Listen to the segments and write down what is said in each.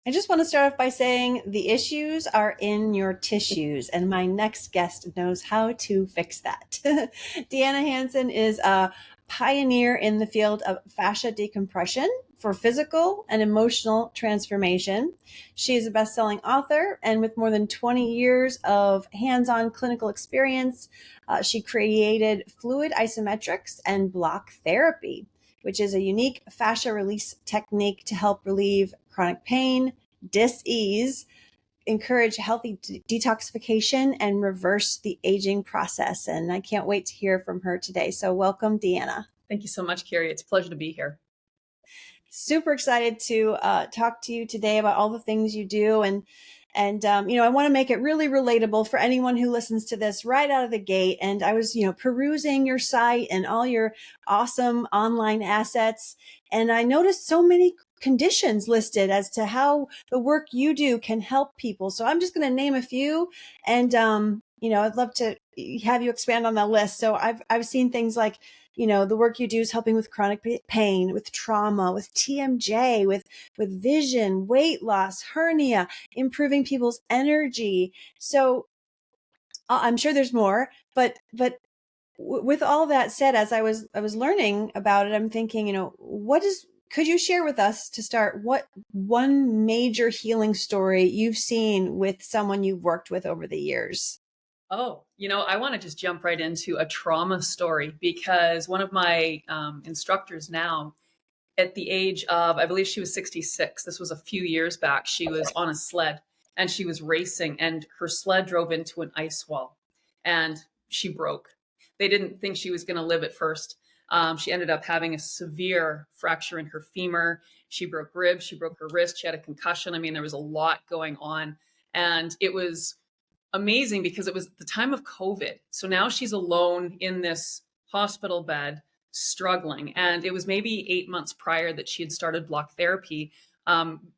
I just want to start off by saying the issues are in your tissues, and my next guest knows how to fix that. Deanna Hansen is a pioneer in the field of fascia decompression for physical and emotional transformation. She is a best-selling author, and with more than 20 years of hands-on clinical experience, she created fluid isometrics and block therapy, which is a unique fascia release technique to help relieve chronic pain, dis-ease, encourage healthy detoxification, and reverse the aging process. And I can't wait to hear from her today. So welcome, Deanna. Thank you so much, Carrie. It's a pleasure to be here. Super excited to talk to you today about all the things you do. And I want to make it really relatable for anyone who listens to this right out of the gate. And I was, perusing your site and all your awesome online assets. And I noticed so many conditions listed as to how the work you do can help people. So I'm just going to name a few. And, I'd love to have you expand on that list. So I've seen things like, the work you do is helping with chronic pain, with trauma, with TMJ, with vision, weight loss, hernia, improving people's energy. So I'm sure there's more, but with all that said, as I was learning about it, I'm thinking, could you share with us to start what one major healing story you've seen with someone you've worked with over the years? Oh, I want to just jump right into a trauma story because one of my instructors now, at the age of, I believe she was 66, this was a few years back, she was on a sled and she was racing and her sled drove into an ice wall and she broke. They didn't think she was going to live at first. She ended up having a severe fracture in her femur. She broke ribs, she broke her wrist, she had a concussion. I mean, there was a lot going on. And it was amazing because it was the time of COVID. So now she's alone in this hospital bed, struggling. And it was maybe 8 months prior that she had started block therapy,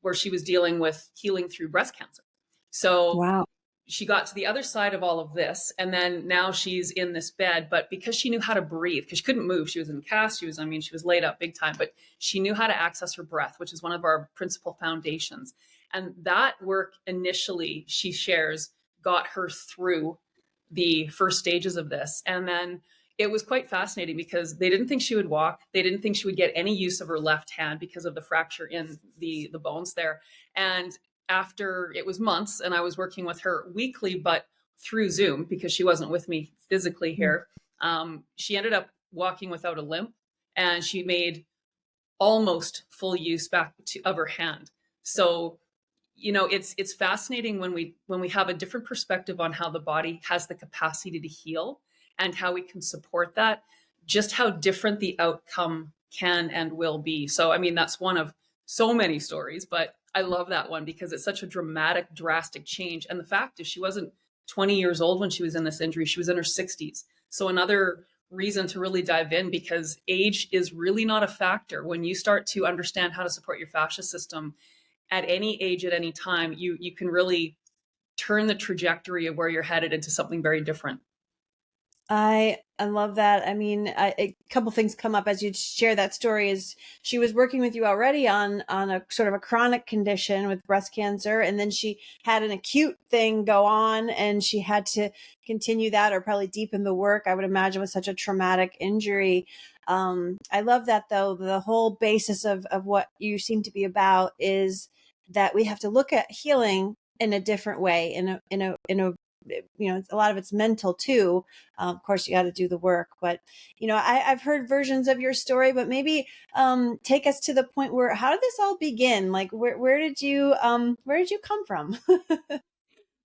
where she was dealing with healing through breast cancer. So Wow. she got to the other side of all of this. And then now she's in this bed, but because she knew how to breathe, because she couldn't move, she was in a cast, she was laid up big time, but she knew how to access her breath, which is one of our principal foundations. And that work initially, she shares, got her through the first stages of this. And then it was quite fascinating because they didn't think she would walk. They didn't think she would get any use of her left hand because of the fracture in the bones there. And after, it was months, and I was working with her weekly, but through Zoom because she wasn't with me physically here. She ended up walking without a limp, and she made almost full use of her hand. So it's fascinating when we have a different perspective on how the body has the capacity to heal and how we can support that, just how different the outcome can and will be. So that's one of so many stories, but I love that one because it's such a dramatic, drastic change. And the fact is, she wasn't 20 years old when she was in this injury. She was in her 60s. So another reason to really dive in, because age is really not a factor. When you start to understand how to support your fascia system at any age, at any time, you can really turn the trajectory of where you're headed into something very different. I love that. A couple things come up as you share that story. Is she was working with you already on a sort of a chronic condition with breast cancer, and then she had an acute thing go on, and she had to continue that or probably deepen the work, I would imagine, with such a traumatic injury. I love that, though. The whole basis of what you seem to be about is that we have to look at healing in a different way, in a a lot of it's mental too. Of course, you got to do the work, but I've heard versions of your story, but maybe take us to the point where, how did this all begin? Like, where did you come from?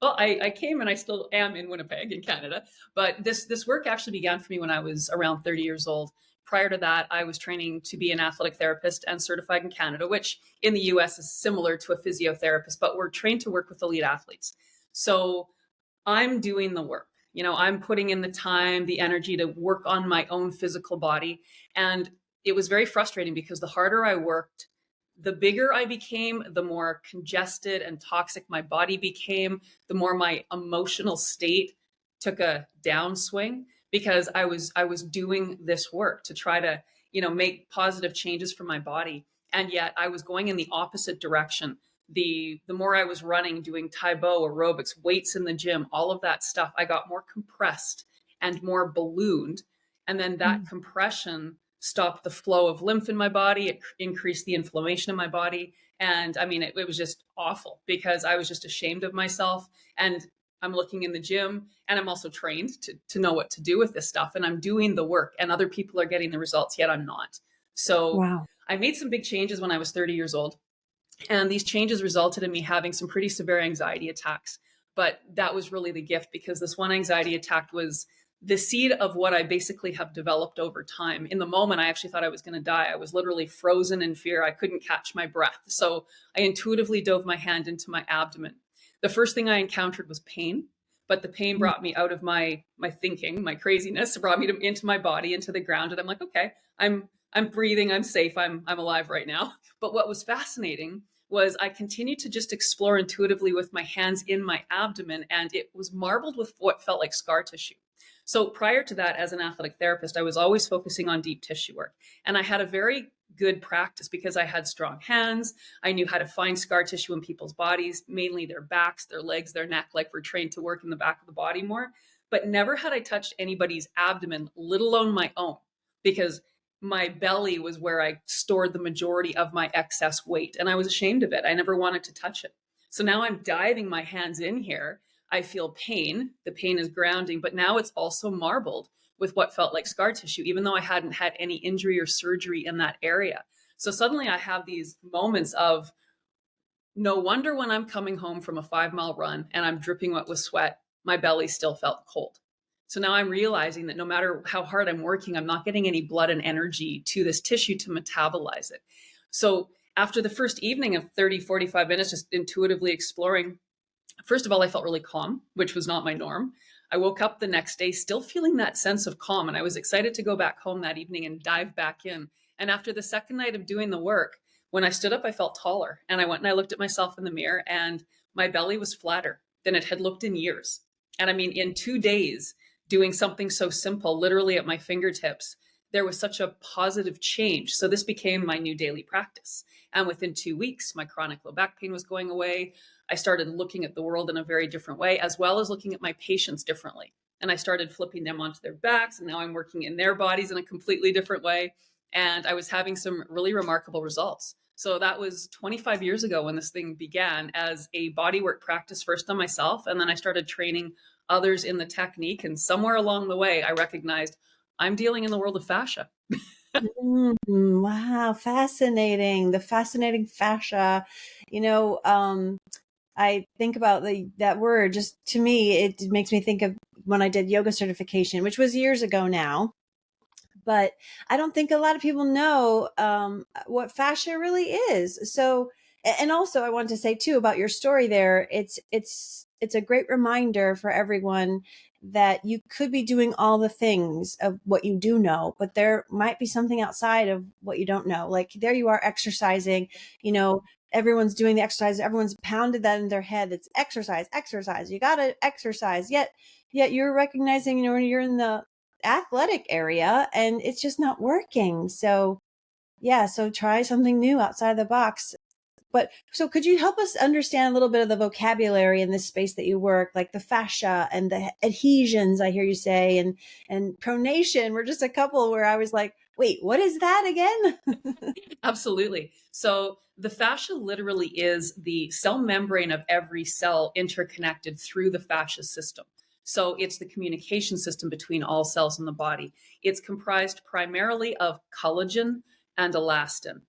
Well, I came, and I still am in Winnipeg in Canada, but this work actually began for me when I was around 30 years old. Prior to that, I was training to be an athletic therapist and certified in Canada, which in the US is similar to a physiotherapist, but we're trained to work with elite athletes. So I'm doing the work. I'm putting in the time, the energy to work on my own physical body. And it was very frustrating because the harder I worked, the bigger I became, the more congested and toxic my body became, the more my emotional state took a downswing because I was doing this work to try to, make positive changes for my body. And yet I was going in the opposite direction. the more I was running, doing Taebo, aerobics, weights in the gym, all of that stuff, I got more compressed and more ballooned. And then that compression stopped the flow of lymph in my body. It increased the inflammation in my body. And I mean, it was just awful because I was just ashamed of myself. And I'm looking in the gym, and I'm also trained to know what to do with this stuff. And I'm doing the work, and other people are getting the results, yet I'm not. So Wow. I made some big changes when I was 30 years old. And these changes resulted in me having some pretty severe anxiety attacks. But that was really the gift, because this one anxiety attack was the seed of what I basically have developed over time. In the moment, I actually thought I was going to die. I was literally frozen in fear. I couldn't catch my breath. So I intuitively dove my hand into my abdomen. The first thing I encountered was pain, but the pain brought me out of my thinking, my craziness, brought me into my body, into the ground. And I'm like, okay, I'm breathing, I'm safe, I'm alive right now. But what was fascinating was I continued to just explore intuitively with my hands in my abdomen, and it was marbled with what felt like scar tissue. So prior to that, as an athletic therapist, I was always focusing on deep tissue work. And I had a very good practice because I had strong hands. I knew how to find scar tissue in people's bodies, mainly their backs, their legs, their neck, like we're trained to work in the back of the body more. But never had I touched anybody's abdomen, let alone my own, because my belly was where I stored the majority of my excess weight. And I was ashamed of it. I never wanted to touch it. So now I'm diving my hands in here. I feel pain. The pain is grounding, but now it's also marbled with what felt like scar tissue, even though I hadn't had any injury or surgery in that area. So suddenly I have these moments of no wonder when I'm coming home from a 5-mile run and I'm dripping wet with sweat, my belly still felt cold. So now I'm realizing that no matter how hard I'm working, I'm not getting any blood and energy to this tissue to metabolize it. So after the first evening of 30, 45 minutes, just intuitively exploring, first of all, I felt really calm, which was not my norm. I woke up the next day still feeling that sense of calm, and I was excited to go back home that evening and dive back in. And after the second night of doing the work, when I stood up, I felt taller, and I went and I looked at myself in the mirror, and my belly was flatter than it had looked in years. And I mean, in 2 days, doing something so simple, literally at my fingertips, there was such a positive change. So this became my new daily practice. And within 2 weeks, my chronic low back pain was going away. I started looking at the world in a very different way, as well as looking at my patients differently. And I started flipping them onto their backs, and now I'm working in their bodies in a completely different way. And I was having some really remarkable results. So that was 25 years ago when this thing began as a bodywork practice, first on myself. And then I started training others in the technique. And somewhere along the way, I recognized I'm dealing in the world of fascia. Wow, fascinating. The fascinating fascia. You know, I think about that word. Just to me, it makes me think of when I did yoga certification, which was years ago now. But I don't think a lot of people know what fascia really is. So, and also I wanted to say too about your story there. It's a great reminder for everyone that you could be doing all the things of what you do know, but there might be something outside of what you don't know. Like there you are exercising, you know, everyone's doing the exercise. Everyone's pounded that in their head. It's exercise, exercise. You got to exercise. Yet you're recognizing, you know, when you're in the athletic area and it's just not working. So yeah, so try something new outside the box. But so could you help us understand a little bit of the vocabulary in this space that you work, like the fascia and the adhesions, I hear you say, and pronation were just a couple where I was like, wait, what is that again? Absolutely. So the fascia literally is the cell membrane of every cell interconnected through the fascia system. So it's the communication system between all cells in the body. It's comprised primarily of collagen and elastin.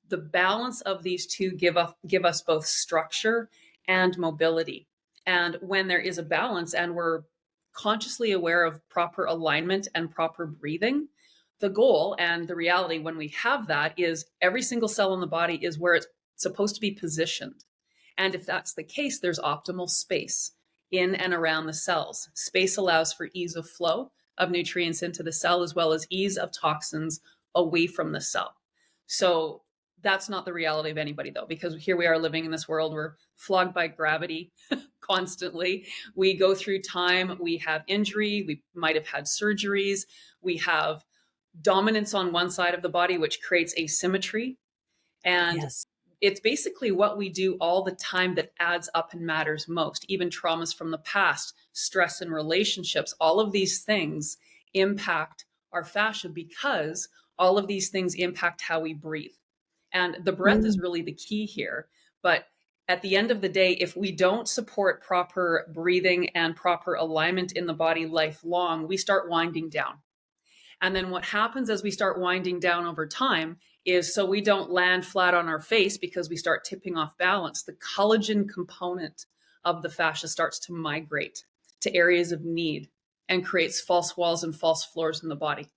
The balance of these two give us both structure and mobility. And when there is a balance and we're consciously aware of proper alignment and proper breathing, the goal and the reality when we have that is every single cell in the body is where it's supposed to be positioned. And if that's the case, there's optimal space in and around the cells. Space allows for ease of flow of nutrients into the cell, as well as ease of toxins away from the cell. So that's not the reality of anybody, though, because here we are living in this world. We're flogged by gravity constantly. We go through time. We have injury. We might have had surgeries. We have dominance on one side of the body, which creates asymmetry. And Yes. it's basically what we do all the time that adds up and matters most. Even traumas from the past, stress in relationships, all of these things impact our fascia because all of these things impact how we breathe. And the breath is Mm. really the key here. But at the end of the day, if we don't support proper breathing and proper alignment in the body lifelong, we start winding down. And then what happens as we start winding down over time is, so we don't land flat on our face because we start tipping off balance, the collagen component of the fascia starts to migrate to areas of need and creates false walls and false floors in the body.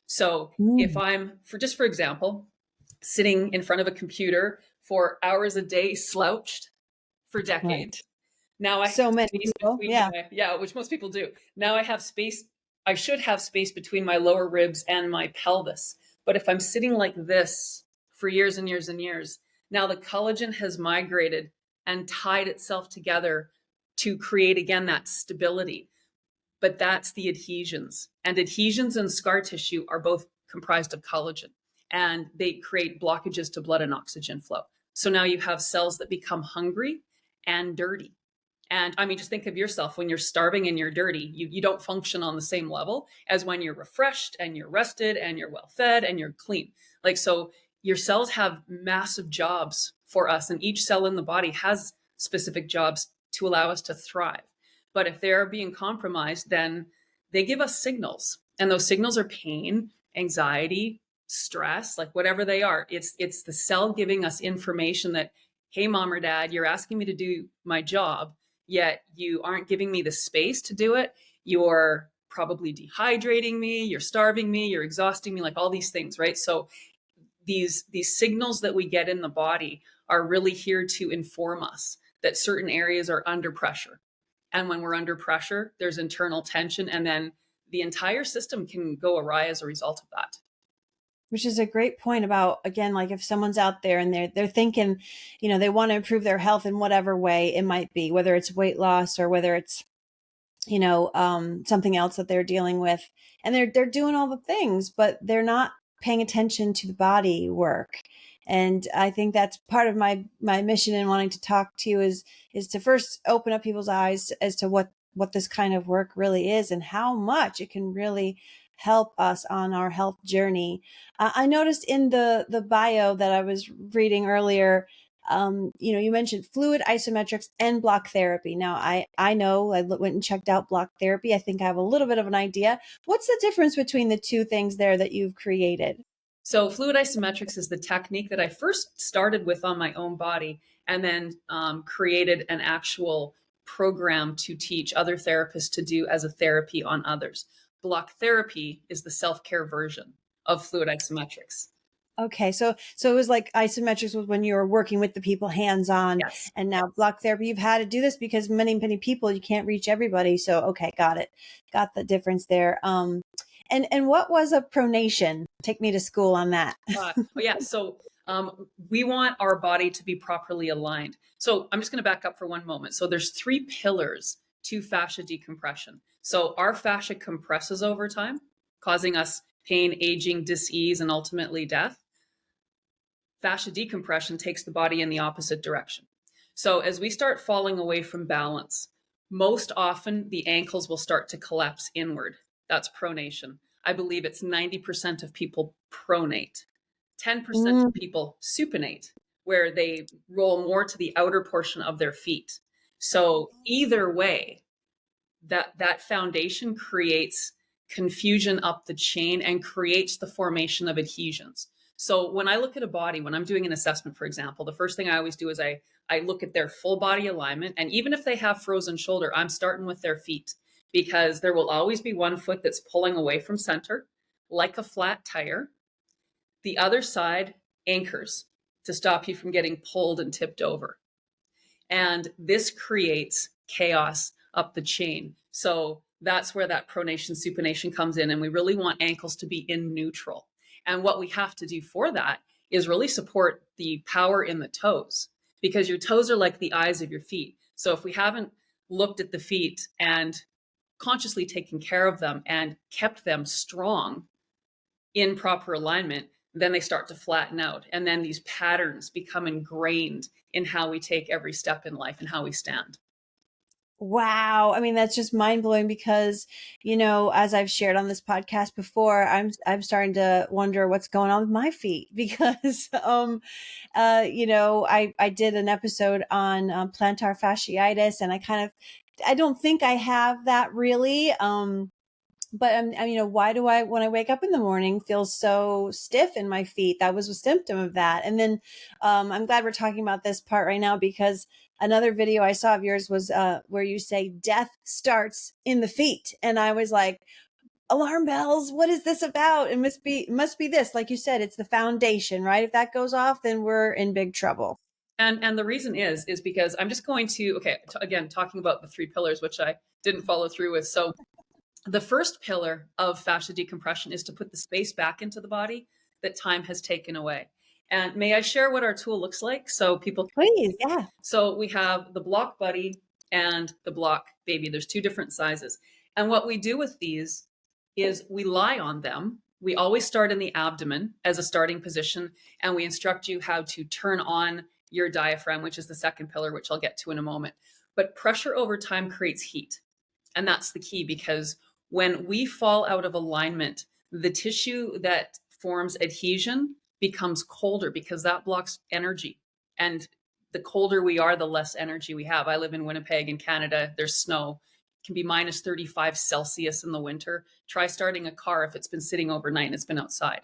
So if Mm. I'm, for example, sitting in front of a computer for hours a day, slouched for Right. decades, now I have So many space people. between Yeah. yeah, which most people do. Now I have space. I should have space between my lower ribs and my pelvis. But if I'm sitting like this for years and years and years, now the collagen has migrated and tied itself together to create again that stability. But that's the adhesions. And adhesions and scar tissue are both comprised of collagen, and they create blockages to blood and oxygen flow. So now you have cells that become hungry and dirty. And I mean, just think of yourself when you're starving and you're dirty, you don't function on the same level as when you're refreshed and you're rested and you're well fed and you're clean. Like, so your cells have massive jobs for us, and each cell in the body has specific jobs to allow us to thrive. But if they're being compromised, then they give us signals, and those signals are pain, anxiety, stress, like whatever they are. It's the cell giving us information that, hey, mom or dad, you're asking me to do my job, yet you aren't giving me the space to do it. You're probably dehydrating me, you're starving me, you're exhausting me, like all these things, right? So these signals that we get in the body are really here to inform us that certain areas are under pressure. And when we're under pressure, there's internal tension, and then the entire system can go awry as a result of that. Which is a great point about, again, like if someone's out there and they're thinking, they want to improve their health in whatever way it might be, whether it's weight loss or whether it's something else that they're dealing with, and they're doing all the things, but they're not paying attention to the body work. And I think that's part of my mission in wanting to talk to you is to first open up people's eyes as to what this kind of work really is and how much it can really help us on our health journey. I noticed in the bio that I was reading earlier, you mentioned fluid isometrics and block therapy. Now, I know I went and checked out block therapy. I think I have a little bit of an idea. What's the difference between the two things there that you've created? So fluid isometrics is the technique that I first started with on my own body, and then created an actual program to teach other therapists to do as a therapy on others. Block therapy is the self-care version of fluid isometrics. Okay, so it was like isometrics was when you were working with the people hands on, Yes. and now block therapy, you've had to do this because many people, you can't reach everybody. So okay, got the difference there. And what was a pronation? Take me to school on that. Yeah. So we want our body to be properly aligned. So I'm just going to back up for one moment. So there's three pillars to fascia decompression. So our fascia compresses over time, causing us pain, aging, dis-ease, and ultimately death. Fascia decompression takes the body in the opposite direction. So as we start falling away from balance, most often the ankles will start to collapse inward. That's pronation. I believe it's 90% of people pronate. 10% Mm. of people supinate, where they roll more to the outer portion of their feet. So either way, that foundation creates confusion up the chain and creates the formation of adhesions. So when I look at a body, when I'm doing an assessment, for example, the first thing I always do is I look at their full body alignment. And even if they have frozen shoulder, I'm starting with their feet, because there will always be one foot that's pulling away from center like a flat tire. The other side anchors to stop you from getting pulled and tipped over. And this creates chaos up the chain. So that's where that pronation supination comes in. And we really want ankles to be in neutral. And what we have to do for that is really support the power in the toes, because your toes are like the eyes of your feet. So if we haven't looked at the feet and consciously taken care of them and kept them strong in proper alignment, then they start to flatten out. And then these patterns become ingrained in how we take every step in life and how we stand. Wow. I mean, that's just mind blowing because, as I've shared on this podcast before, I'm starting to wonder what's going on with my feet because, I did an episode on plantar fasciitis, and I don't think I have that really. But why do I, when I wake up in the morning, feel so stiff in my feet? That was a symptom of that. And then, I'm glad we're talking about this part right now because another video I saw of yours was, where you say death starts in the feet. And I was like, alarm bells. What is this about? It must be this, like you said, it's the foundation, right? If that goes off, then we're in big trouble. And the reason is because I'm just going to, okay, again, talking about the three pillars, which I didn't follow through with. So the first pillar of fascia decompression is to put the space back into the body that time has taken away. And may I share what our tool looks like so people can Please. see? Yeah. So we have the block buddy and the block baby. There's two different sizes. And what we do with these is we lie on them. We always start in the abdomen as a starting position, and we instruct you how to turn on your diaphragm, which is the second pillar, which I'll get to in a moment. But pressure over time creates heat. And that's the key because when we fall out of alignment, the tissue that forms adhesion becomes colder because that blocks energy. And the colder we are, the less energy we have. I live in Winnipeg in Canada. There's snow. It can be minus 35 Celsius in the winter. Try starting a car if it's been sitting overnight and it's been outside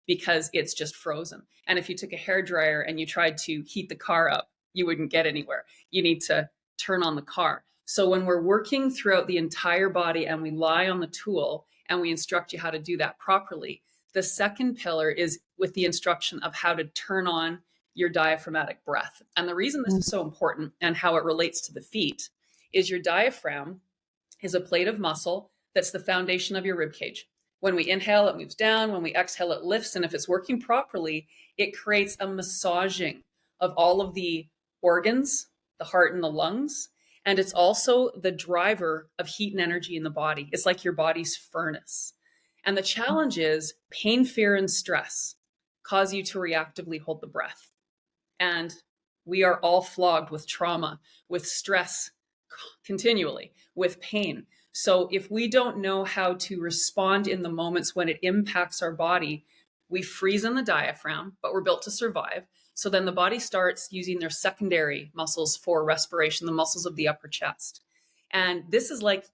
because it's just frozen. And if you took a hair dryer and you tried to heat the car up, you wouldn't get anywhere. You need to turn on the car. So when we're working throughout the entire body and we lie on the tool and we instruct you how to do that properly, the second pillar is with the instruction of how to turn on your diaphragmatic breath. And the reason this is so important and how it relates to the feet is your diaphragm is a plate of muscle that's the foundation of your rib cage. When we inhale, it moves down. When we exhale, it lifts. And if it's working properly, it creates a massaging of all of the organs, the heart and the lungs. And it's also the driver of heat and energy in the body. It's like your body's furnace. And the challenge is pain, fear, and stress cause you to reactively hold the breath. And we are all flogged with trauma, with stress continually, with pain. So if we don't know how to respond in the moments when it impacts our body, we freeze in the diaphragm, but we're built to survive. So then the body starts using their secondary muscles for respiration, the muscles of the upper chest. And this is like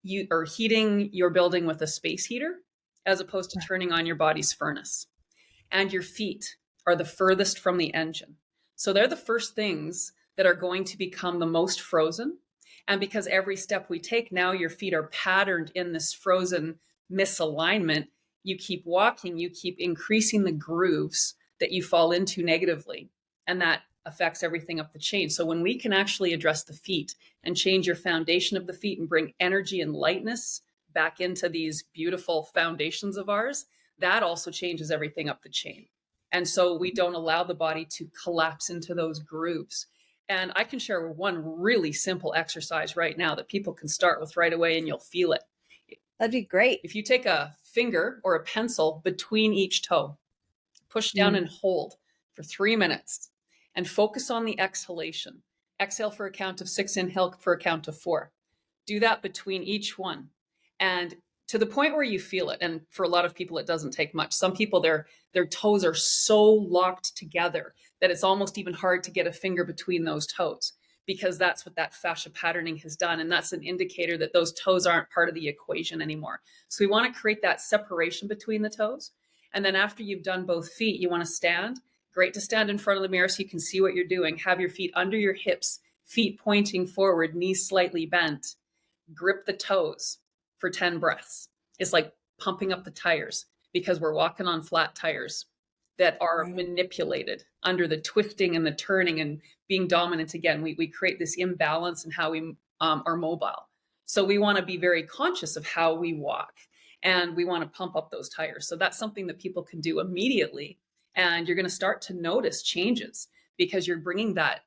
you are heating your building with a space heater as opposed to turning on your body's furnace. And your feet are the furthest from the engine. So they're the first things that are going to become the most frozen. And because every step we take, now your feet are patterned in this frozen misalignment, you keep walking, you keep increasing the grooves that you fall into negatively. And that affects everything up the chain. So when we can actually address the feet and change your foundation of the feet and bring energy and lightness back into these beautiful foundations of ours, that also changes everything up the chain. And so we don't allow the body to collapse into those grooves. And I can share one really simple exercise right now that people can start with right away and you'll feel it. That'd be great. If you take a finger or a pencil between each toe, push down and hold for 3 minutes and focus on the exhalation. Exhale for a count of 6, inhale for a count of 4. Do that between each one. And to the point where you feel it. And for a lot of people, it doesn't take much. Some people, their toes are so locked together that it's almost even hard to get a finger between those toes because that's what that fascia patterning has done. And that's an indicator that those toes aren't part of the equation anymore. So we want to create that separation between the toes. And then after you've done both feet, you want to stand. Great to stand in front of the mirror so you can see what you're doing. Have your feet under your hips, feet pointing forward, knees slightly bent. Grip the toes for 10 breaths. It's like pumping up the tires because we're walking on flat tires that are manipulated under the twisting and the turning and being dominant again. We create this imbalance in how we are mobile. So we want to be very conscious of how we walk and we want to pump up those tires. So that's something that people can do immediately. And you're going to start to notice changes because you're bringing that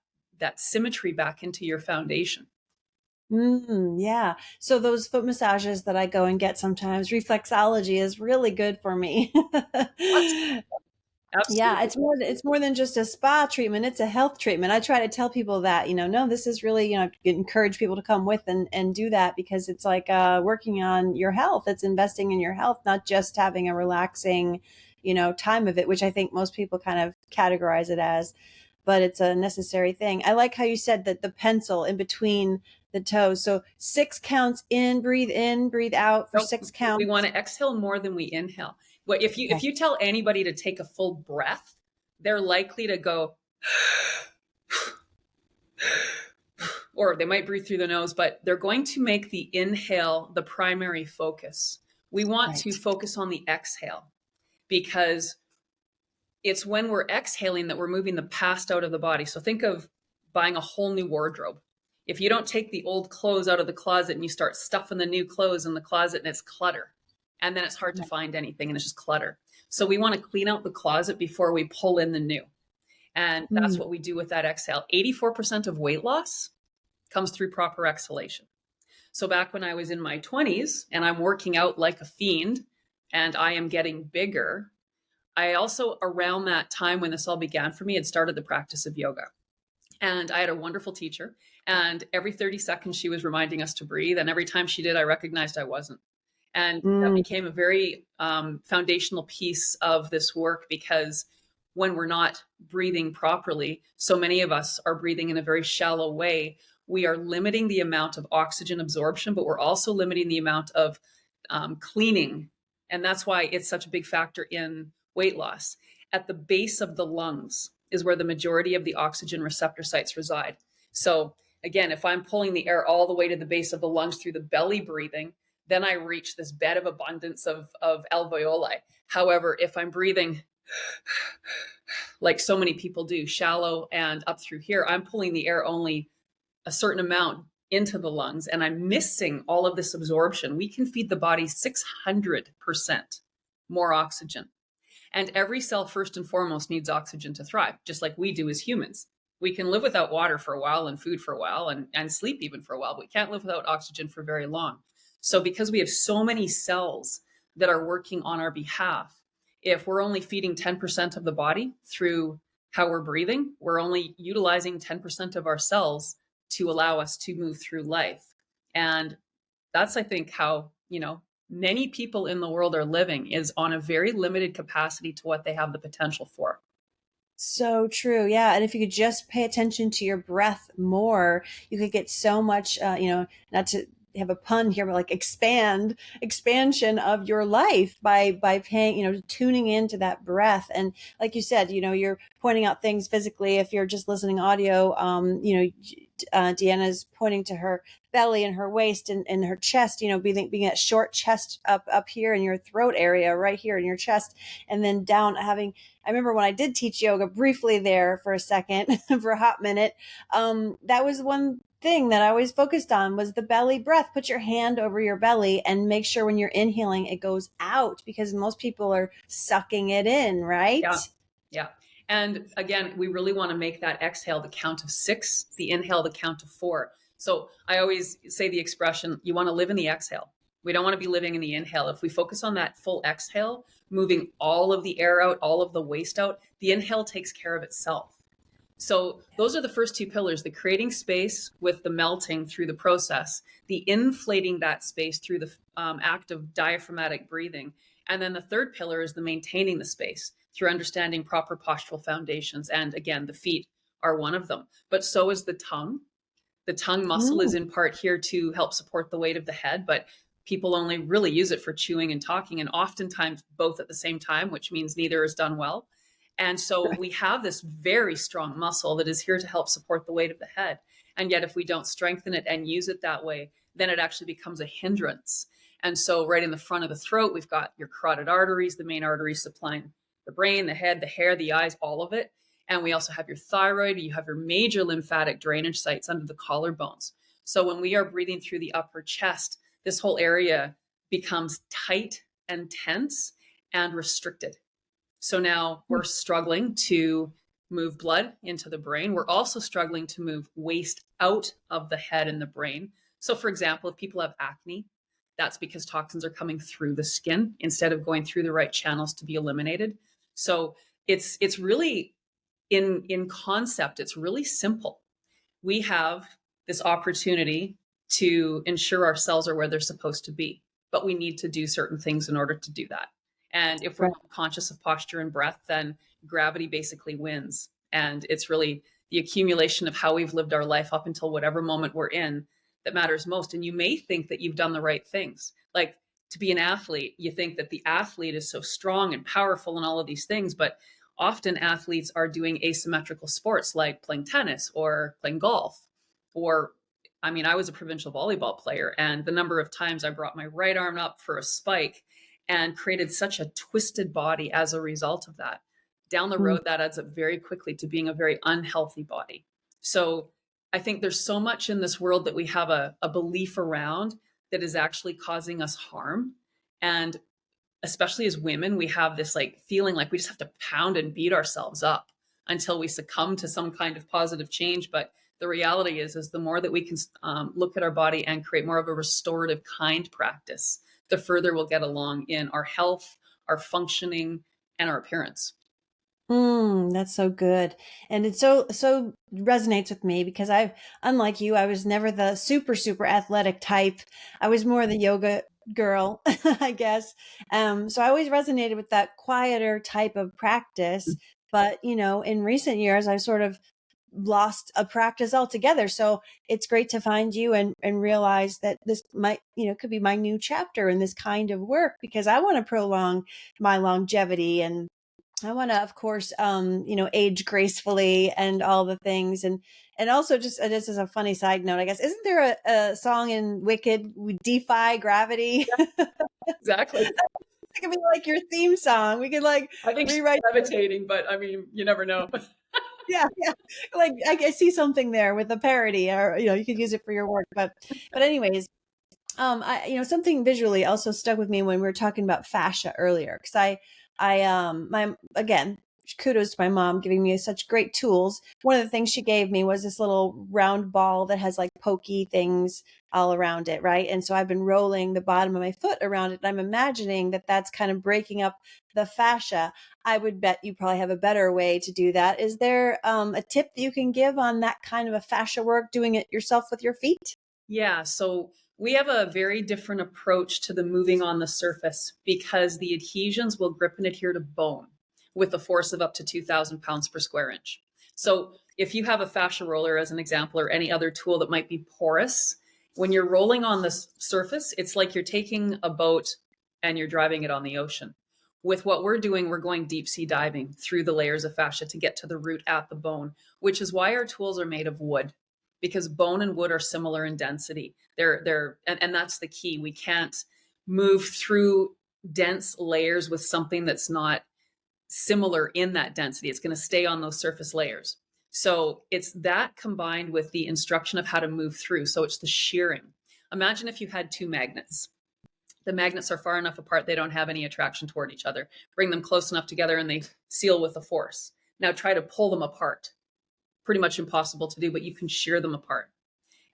symmetry back into your foundation. Yeah. So those foot massages that I go and get sometimes, reflexology is really good for me. Yeah, Absolutely. it's more than just a spa treatment. It's a health treatment. I try to tell people that, no, this is really, encourage people to come with and do that, because it's like working on your health. It's investing in your health, not just having a relaxing, time of it, which I think most people kind of categorize it as, but it's a necessary thing. I like how you said that the pencil in between the toes. So 6 counts in, breathe out for Nope. 6 counts. We want to exhale more than we inhale. But Okay. if you tell anybody to take a full breath, they're likely to go, or they might breathe through the nose, but they're going to make the inhale the primary focus. We want to Right. focus on the exhale, because it's when we're exhaling that we're moving the past out of the body. So think of buying a whole new wardrobe. If you don't take the old clothes out of the closet and you start stuffing the new clothes in the closet, and it's clutter, and then it's hard to find anything and it's just clutter. So we want to clean out the closet before we pull in the new. And that's Mm. what we do with that exhale. 84% of weight loss comes through proper exhalation. So back when I was in my 20s and I'm working out like a fiend and I am getting bigger, I also, around that time when this all began for me, had started the practice of yoga. And I had a wonderful teacher. And every 30 seconds, she was reminding us to breathe. And every time she did, I recognized I wasn't. And that Mm. became a very foundational piece of this work, because when we're not breathing properly, so many of us are breathing in a very shallow way. We are limiting the amount of oxygen absorption, but we're also limiting the amount of cleaning. And that's why it's such a big factor in weight loss. At the base of the lungs is where the majority of the oxygen receptor sites reside. So, again, if I'm pulling the air all the way to the base of the lungs through the belly breathing, then I reach this bed of abundance of alveoli. However, if I'm breathing like so many people do, shallow and up through here, I'm pulling the air only a certain amount into the lungs and I'm missing all of this absorption. We can feed the body 600% more oxygen. And every cell, first and foremost, needs oxygen to thrive, just like we do as humans. We can live without water for a while and food for a while and sleep even for a while, but we can't live without oxygen for very long. So, because we have so many cells that are working on our behalf, if we're only feeding 10% of the body through how we're breathing, we're only utilizing 10% of our cells to allow us to move through life. And that's, I think, how, many people in the world are living, is on a very limited capacity to what they have the potential for. So true. Yeah. And if you could just pay attention to your breath more, you could get so much, not to have a pun here, but like expansion of your life by paying, tuning into that breath. And like you said, you're pointing out things physically. If you're just listening audio, Deanna's pointing to her belly and her waist and her chest, being that short chest up here in your throat area, right here in your chest, and then down I remember when I did teach yoga briefly there for a second, for a hot minute, that was one thing that I always focused on was the belly breath. Put your hand over your belly and make sure when you're inhaling, it goes out, because most people are sucking it in, right? Yeah. Yeah. And again, we really want to make that exhale the count of 6, the inhale the count of 4. So I always say the expression, you want to live in the exhale. We don't want to be living in the inhale. If we focus on that full exhale, moving all of the air out, all of the waste out, the inhale takes care of itself. So those are the first 2 pillars, the creating space with the melting through the process, the inflating that space through the act of diaphragmatic breathing. And then the third pillar is the maintaining the space through understanding proper postural foundations. And again, the feet are one of them, but so is the tongue. The tongue muscle is Mm. in part here to help support the weight of the head, but people only really use it for chewing and talking, and oftentimes both at the same time, which means neither is done well. And so we have this very strong muscle that is here to help support the weight of the head. And yet, if we don't strengthen it and use it that way, then it actually becomes a hindrance. And so, right in the front of the throat, we've got your carotid arteries, the main arteries supplying the brain, the head, the hair, the eyes, all of it. And we also have your thyroid, you have your major lymphatic drainage sites under the collarbones. So, when we are breathing through the upper chest, this whole area becomes tight and tense and restricted. So now we're struggling to move blood into the brain. We're also struggling to move waste out of the head and the brain. So, for example, if people have acne, that's because toxins are coming through the skin instead of going through the right channels to be eliminated. So, it's really in concept, it's really simple. We have this opportunity to ensure our cells are where they're supposed to be, but we need to do certain things in order to do that. And if we're Right. not conscious of posture and breath, then gravity basically wins. And it's really the accumulation of how we've lived our life up until whatever moment we're in that matters most. And you may think that you've done the right things. Like, to be an athlete, you think that the athlete is so strong and powerful and all of these things, but often athletes are doing asymmetrical sports like playing tennis or playing golf. Or, I mean, I was a provincial volleyball player, and the number of times I brought my right arm up for a spike and created such a twisted body as a result of that. Down the Mm. road, that adds up very quickly to being a very unhealthy body. So I think there's so much in this world that we have a belief around that is actually causing us harm. And especially as women, we have this like feeling like we just have to pound and beat ourselves up until we succumb to some kind of positive change. But the reality is the more that we can look at our body and create more of a restorative kind practice, the further we'll get along in our health, our functioning, and our appearance. That's so good. And it so resonates with me because unlike you, I was never the super athletic type. I was more the yoga girl, I guess. So I always resonated with that quieter type of practice. But, in recent years, I sort of lost a practice altogether. So it's great to find you and realize that this might, could be my new chapter in this kind of work because I want to prolong my longevity and I want to, of course, age gracefully and all the things. And also just as a funny side note, I guess, isn't there a song in Wicked, We Defy Gravity? Exactly. It could be like your theme song. We could like I think she's rewrite. levitating, but I mean, you never know. Yeah, yeah. Like I see something there with a parody or, you could use it for your work. But anyways, something visually also stuck with me when we were talking about fascia earlier. Cause my, again, kudos to my mom giving me such great tools. One of the things she gave me was this little round ball that has like pokey things all around it. Right. And so I've been rolling the bottom of my foot around it. And I'm imagining that that's kind of breaking up the fascia. I would bet you probably have a better way to do that. Is there a tip that you can give on that kind of a fascia work, doing it yourself with your feet? Yeah, so we have a very different approach to the moving on the surface because the adhesions will grip and adhere to bone with a force of up to 2,000 pounds per square inch. So if you have a fascia roller as an example, or any other tool that might be porous, when you're rolling on the surface, it's like you're taking a boat and you're driving it on the ocean. With what we're doing, we're going deep sea diving through the layers of fascia to get to the root at the bone, which is why our tools are made of wood, because bone and wood are similar in density. And that's the key. We can't move through dense layers with something that's not similar in that density. It's going to stay on those surface layers. So it's that combined with the instruction of how to move through. So it's the shearing. Imagine if you had two magnets. The magnets are far enough apart, they don't have any attraction toward each other. Bring them close enough together and they seal with a force. Now try to pull them apart. Pretty much impossible to do, but you can shear them apart.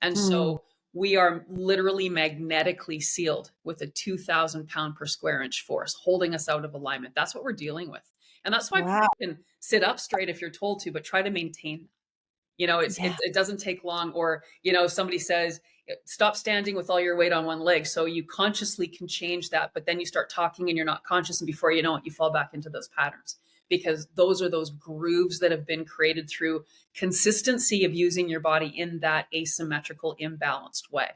And Hmm. so we are literally magnetically sealed with a 2,000 pound per square inch force holding us out of alignment. That's what we're dealing with. And that's why Wow. people can sit up straight if you're told to, but try to maintain. Yeah. It doesn't take long. Or, somebody says, stop standing with all your weight on one leg. So you consciously can change that, but then you start talking and you're not conscious. And before you know it, you fall back into those patterns because those are those grooves that have been created through consistency of using your body in that asymmetrical, imbalanced way.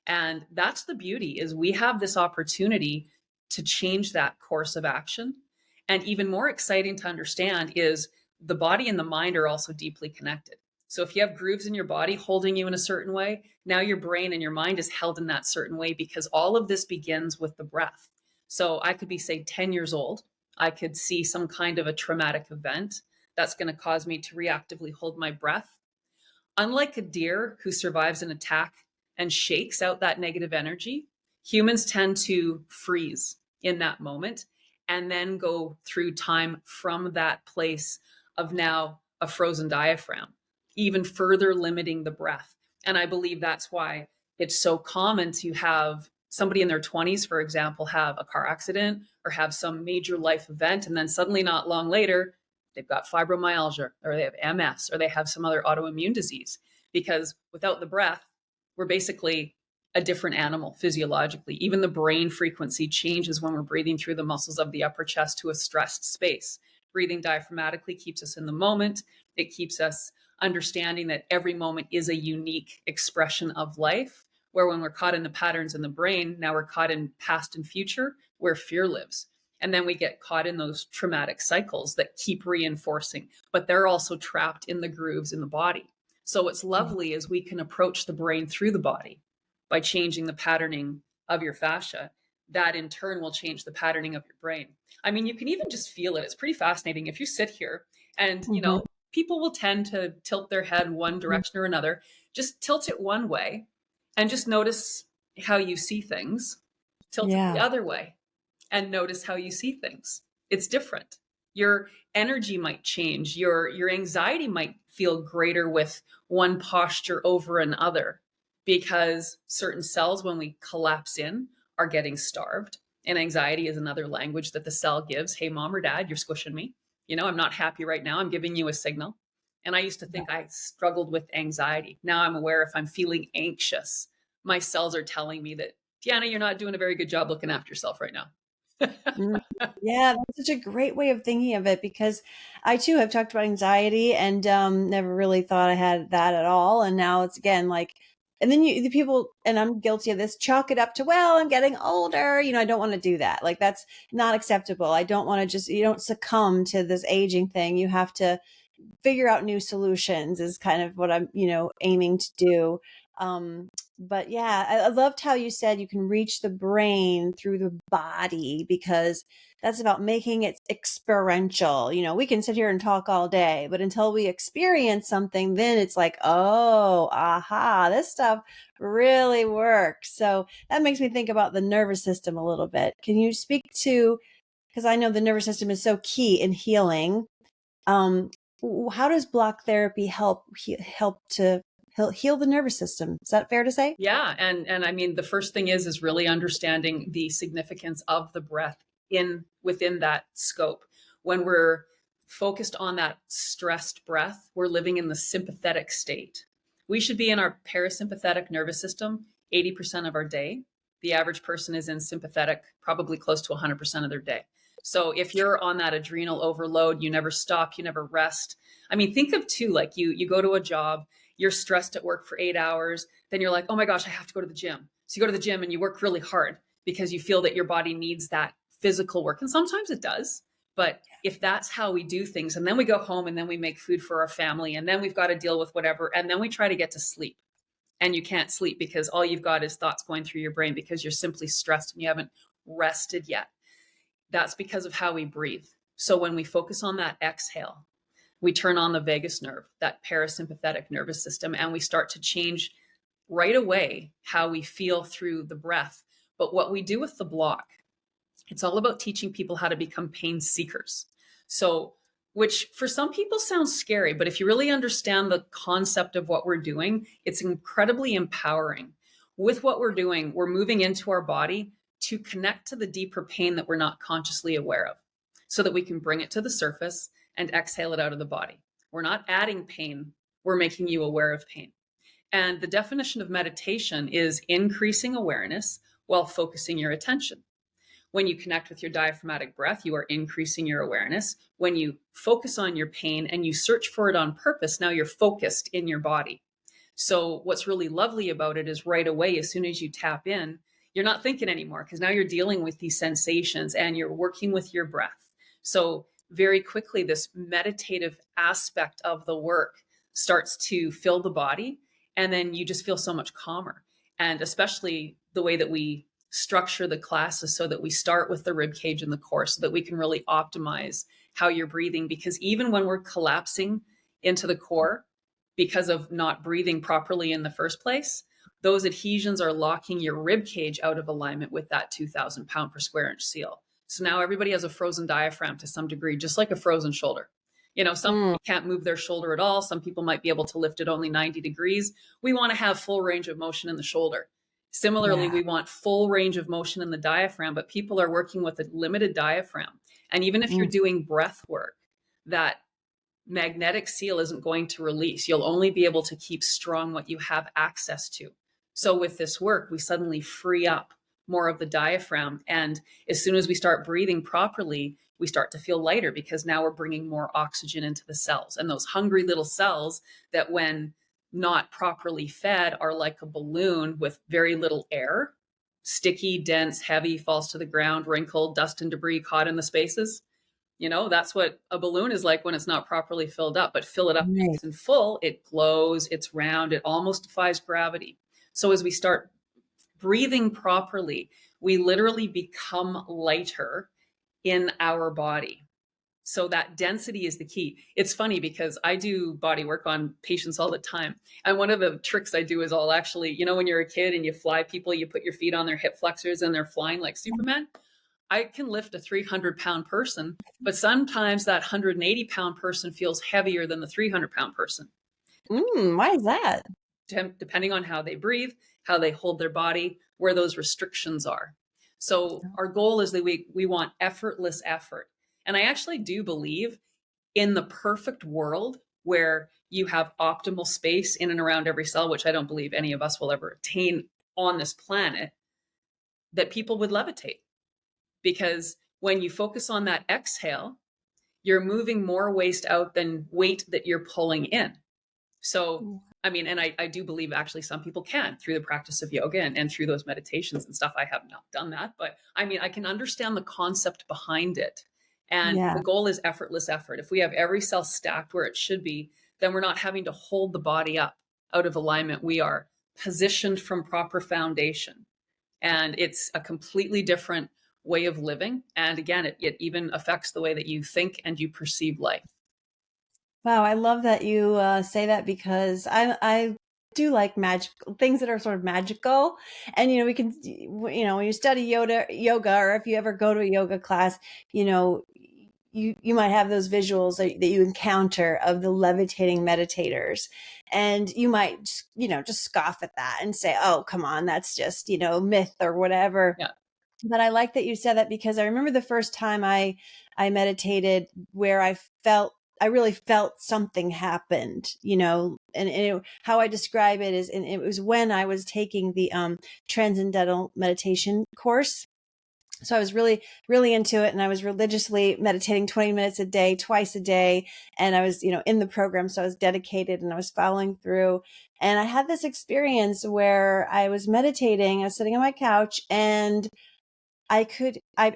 And that's the beauty is we have this opportunity to change that course of action. And even more exciting to understand is the body and the mind are also deeply connected. So if you have grooves in your body holding you in a certain way, now your brain and your mind is held in that certain way because all of this begins with the breath. So I could be, say, 10 years old. I could see some kind of a traumatic event that's going to cause me to reactively hold my breath. Unlike a deer who survives an attack and shakes out that negative energy, humans tend to freeze in that moment and then go through time from that place of now a frozen diaphragm, even further limiting the breath. And I believe that's why it's so common to have somebody in their 20s, for example, have a car accident or have some major life event, and then suddenly not long later, they've got fibromyalgia or they have MS or they have some other autoimmune disease. Because without the breath, we're basically a different animal physiologically. Even the brain frequency changes when we're breathing through the muscles of the upper chest to a stressed space. Breathing diaphragmatically keeps us in the moment. It keeps us understanding that every moment is a unique expression of life. Where when we're caught in the patterns in the brain, now we're caught in past and future where fear lives. And then we get caught in those traumatic cycles that keep reinforcing, but they're also trapped in the grooves in the body. So what's lovely is we can approach the brain through the body by changing the patterning of your fascia. That in turn will change the patterning of your brain. I mean, you can even just feel it. It's pretty fascinating. If you sit here and, Mm-hmm. people will tend to tilt their head one direction or another, just tilt it one way and just notice how you see things. Tilt it the Yeah. other way and notice how you see things. It's different. Your energy might change. Your anxiety might feel greater with one posture over another because certain cells, when we collapse in, are getting starved. And anxiety is another language that the cell gives. Hey, mom or dad, you're squishing me. I'm not happy right now. I'm giving you a signal. And I used to think I struggled with anxiety. Now I'm aware if I'm feeling anxious, my cells are telling me that, Deanna, you're not doing a very good job looking after yourself right now. Mm. Yeah, that's such a great way of thinking of it because I too have talked about anxiety and never really thought I had that at all. And now it's again like, and then the people, and I'm guilty of this, chalk it up to, well, I'm getting older. I don't want to do that. Like that's not acceptable. I don't want to you don't succumb to this aging thing. You have to figure out new solutions is kind of what I'm, aiming to do. Um, but yeah, I loved how you said you can reach the brain through the body because that's about making it experiential. We can sit here and talk all day, but until we experience something, then it's like, oh, aha, this stuff really works. So that makes me think about the nervous system a little bit. Can you speak to, because I know the nervous system is so key in healing. Um, how does block therapy help to heal the nervous system? Is that fair to say? Yeah, and I mean the first thing is really understanding the significance of the breath in within that scope. When we're focused on that stressed breath, we're living in the sympathetic state. We should be in our parasympathetic nervous system 80% of our day. The average person is in sympathetic probably close to 100% of their day. So if you're on that adrenal overload, you never stop, you never rest. I mean, think of too, like you go to a job, you're stressed at work for 8 hours, then you're like, oh my gosh, I have to go to the gym. So you go to the gym and you work really hard because you feel that your body needs that physical work. And sometimes it does. But if that's how we do things, and then we go home and then we make food for our family, and then we've got to deal with whatever, and then we try to get to sleep. And you can't sleep because all you've got is thoughts going through your brain because you're simply stressed and you haven't rested yet. That's because of how we breathe. So when we focus on that exhale, we turn on the vagus nerve, that parasympathetic nervous system, and we start to change right away how we feel through the breath. But what we do with the block, it's all about teaching people how to become pain seekers. So, which for some people sounds scary, but if you really understand the concept of what we're doing, it's incredibly empowering. With what we're doing, we're moving into our body to connect to the deeper pain that we're not consciously aware of so that we can bring it to the surface and exhale it out of the body. We're not adding pain, we're making you aware of pain. And the definition of meditation is increasing awareness while focusing your attention. When you connect with your diaphragmatic breath, you are increasing your awareness. When you focus on your pain and you search for it on purpose, now you're focused in your body. So, what's really lovely about it is right away, as soon as you tap in, you're not thinking anymore because now you're dealing with these sensations and you're working with your breath. So, very quickly, this meditative aspect of the work starts to fill the body. And then you just feel so much calmer. And especially the way that we structure the classes so that we start with the rib cage and the core so that we can really optimize how you're breathing. Because even when we're collapsing into the core because of not breathing properly in the first place, those adhesions are locking your rib cage out of alignment with that 2,000 pound per square inch seal. So now everybody has a frozen diaphragm to some degree, just like a frozen shoulder. Some Mm. people can't move their shoulder at all. Some people might be able to lift it only 90 degrees. We want to have full range of motion in the shoulder. Similarly, Yeah. we want full range of motion in the diaphragm, but people are working with a limited diaphragm. And even if you're Mm. doing breath work, that magnetic seal isn't going to release. You'll only be able to keep strong what you have access to. So with this work, we suddenly free up more of the diaphragm. And as soon as we start breathing properly, we start to feel lighter because now we're bringing more oxygen into the cells. And those hungry little cells that, when not properly fed, are like a balloon with very little air, sticky, dense, heavy, falls to the ground, wrinkled, dust and debris caught in the spaces. That's what a balloon is like when it's not properly filled up. But fill it up Right. nice and full, it glows, it's round, it almost defies gravity. So as we start breathing properly, we literally become lighter in our body. So that density is the key. It's funny because I do body work on patients all the time. And one of the tricks I do is I'll actually, when you're a kid and you fly people, you put your feet on their hip flexors and they're flying like Superman. I can lift a 300-pound person, but sometimes that 180-pound person feels heavier than the 300-pound person, Why is that? depending on how they breathe, how they hold their body, where those restrictions are. So our goal is that we want effortless effort. And I actually do believe in the perfect world where you have optimal space in and around every cell, which I don't believe any of us will ever attain on this planet, that people would levitate. Because when you focus on that exhale, you're moving more waste out than weight that you're pulling in. So, and I do believe actually some people can through the practice of yoga and through those meditations and stuff. I have not done that, but I can understand the concept behind it. And Yeah. the goal is effortless effort. If we have every cell stacked where it should be, then we're not having to hold the body up out of alignment. We are positioned from proper foundation. And it's a completely different way of living. And again, it even affects the way that you think and you perceive life. Wow, I love that you say that because I do like magical things that are sort of magical, and we can when you study yoga, or if you ever go to a yoga class, you know you might have those visuals that you encounter of the levitating meditators, and you might just scoff at that and say, oh, come on, that's just myth or whatever. Yeah. But I like that you said that because I remember the first time I meditated where I really felt something happened, and how I describe it is, and it was when I was taking the transcendental meditation course. So I was really, really into it, and I was religiously meditating 20 minutes a day, twice a day. And I was, in the program. So I was dedicated and I was following through. And I had this experience where I was meditating, I was sitting on my couch, and I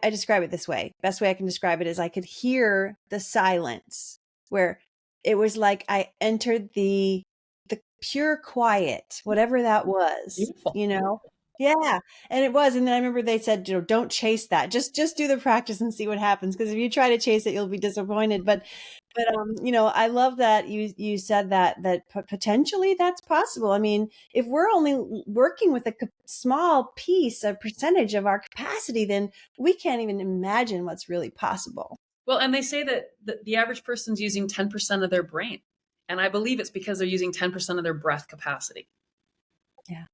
describe it this way. Best way I can describe it is I could hear the silence where it was like I entered the pure quiet, whatever that was, Beautiful. Yeah. And it was. And then I remember they said, don't chase that. Just do the practice and see what happens. Because if you try to chase it, you'll be disappointed. But I love that you said that potentially that's possible. I mean, if we're only working with a small piece, a percentage of our capacity, then we can't even imagine what's really possible. Well, and they say that the average person's using 10% of their brain. And I believe it's because they're using 10% of their breath capacity. Yeah.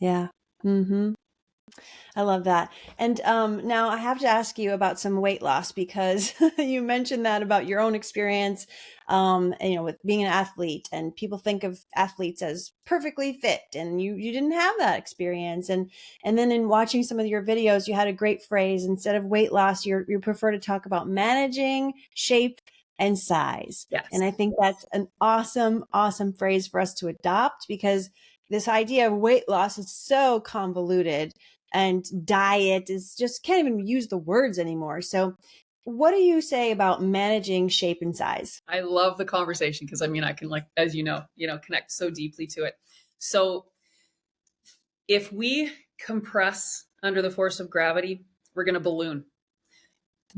Yeah. Mm-hmm. I love that. And now I have to ask you about some weight loss because you mentioned that about your own experience, with being an athlete, and people think of athletes as perfectly fit, and you didn't have that experience. And then in watching some of your videos, you had a great phrase: instead of weight loss, you prefer to talk about managing shape and size. Yes. And I think that's an awesome, awesome phrase for us to adopt, because this idea of weight loss is so convoluted, and diet is just can't even use the words anymore. So what do you say about managing shape and size? I love the conversation because I can, like, as connect so deeply to it. So if we compress under the force of gravity, we're going to balloon.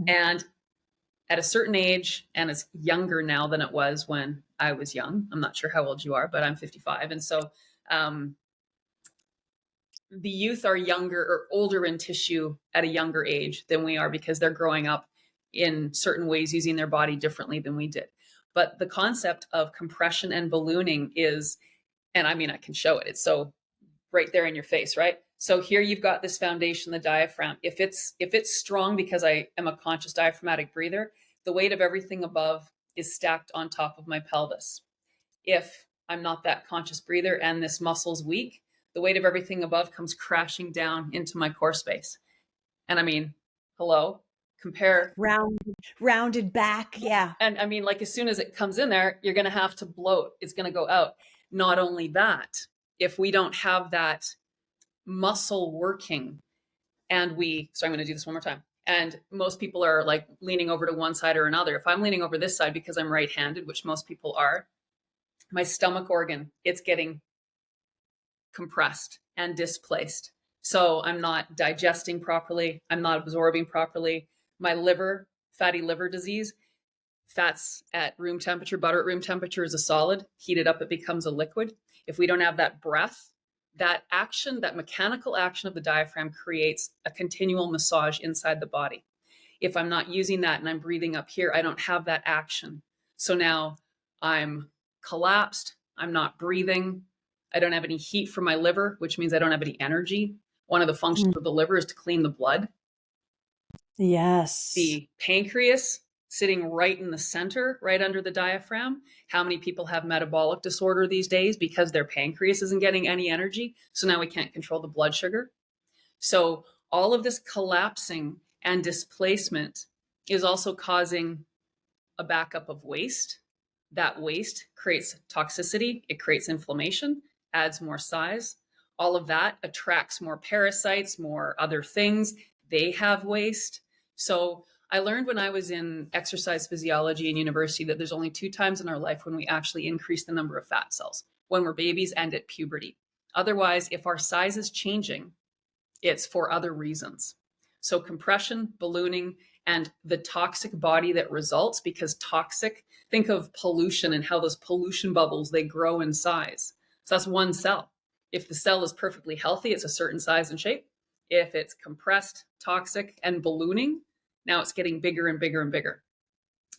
And at a certain age, and it's younger now than it was when I was young. I'm not sure how old you are, but I'm 55. And so um, the youth are younger or older in tissue at a younger age than we are because they're growing up in certain ways using their body differently than we did. But the concept of compression and ballooning is, and I can show it. It's so right there in your face, right? So here you've got this foundation, the diaphragm. If it's strong because I am a conscious diaphragmatic breather, the weight of everything above is stacked on top of my pelvis. If I'm not that conscious breather and this muscle's weak, the weight of everything above comes crashing down into my core space. And I mean, hello, compare. Rounded back. Yeah. And I mean, like as soon as it comes in there, you're going to have to bloat. It's going to go out. Not only that, if we don't have that muscle working so I'm going to do this one more time. And most people are like leaning over to one side or another. If I'm leaning over this side because I'm right-handed, which most people are, my stomach organ, it's getting compressed and displaced. So I'm not digesting properly. I'm not absorbing properly. My liver, fatty liver disease, fats at room temperature, butter at room temperature is a solid. Heated up, it becomes a liquid. If we don't have that breath, that action, that mechanical action of the diaphragm creates a continual massage inside the body. If I'm not using that and I'm breathing up here, I don't have that action. So now I'm collapsed. I'm not breathing. I don't have any heat from my liver, which means I don't have any energy. One of the functions of the liver is to clean the blood. Yes. The pancreas sitting right in the center, right under the diaphragm. How many people have metabolic disorder these days because their pancreas isn't getting any energy? So now we can't control the blood sugar. So all of this collapsing and displacement is also causing a backup of waste. That waste creates toxicity, it creates inflammation, adds more size. All of that attracts more parasites, more other things. They have waste. So I learned when I was in exercise physiology in university that there's only 2 times in our life when we actually increase the number of fat cells, when we're babies and at puberty. Otherwise, if our size is changing, it's for other reasons. So compression, ballooning, and the toxic body that results, because toxic, think of pollution and how those pollution bubbles, they grow in size. So that's one cell. If the cell is perfectly healthy, it's a certain size and shape. If it's compressed, toxic, and ballooning, now it's getting bigger and bigger and bigger.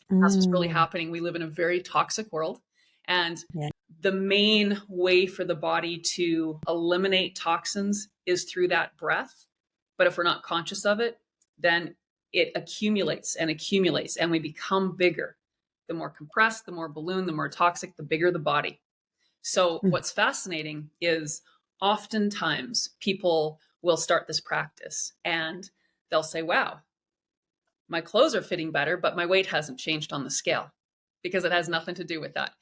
That's what's really happening. We live in a very toxic world. And Yeah. the main way for the body to eliminate toxins is through that breath. But if we're not conscious of it, then it accumulates and accumulates and we become bigger. The more compressed, the more balloon, the more toxic, the bigger the body. So what's fascinating is oftentimes people will start this practice and they'll say, wow, my clothes are fitting better, but my weight hasn't changed on the scale, because it has nothing to do with that.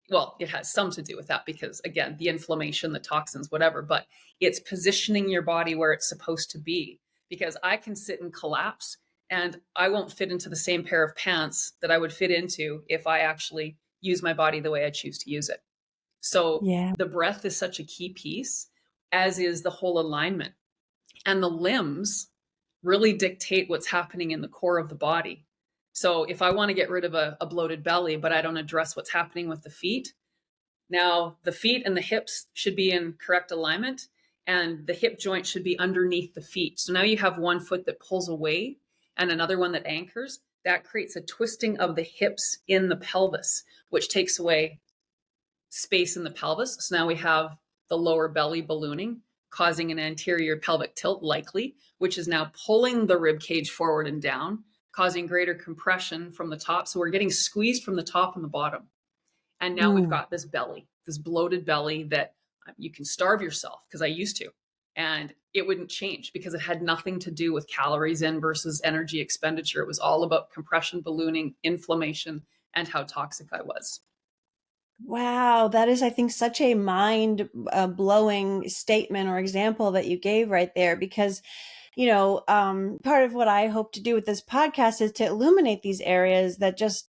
Well, it has some to do with that because, again, the inflammation, the toxins, whatever, but it's positioning your body where it's supposed to be. Because I can sit and collapse and I won't fit into the same pair of pants that I would fit into if I actually use my body the way I choose to use it. So Yeah. the breath is such a key piece, as is the whole alignment. And the limbs really dictate what's happening in the core of the body. So if I want to get rid of a bloated belly, but I don't address what's happening with the feet, now the feet and the hips should be in correct alignment and the hip joint should be underneath the feet. So now you have one foot that pulls away and another one that anchors. That creates a twisting of the hips in the pelvis, which takes away space in the pelvis. So now we have the lower belly ballooning, causing an anterior pelvic tilt likely, which is now pulling the rib cage forward and down, causing greater compression from the top. So we're getting squeezed from the top and the bottom. And now we've got this belly, this bloated belly that you can starve yourself, because I used to. And it wouldn't change because it had nothing to do with calories in versus energy expenditure. It was all about compression, ballooning, inflammation, and how toxic I was. Wow, that is, I think, such a mind blowing statement or example that you gave right there. Because, part of what I hope to do with this podcast is to illuminate these areas that just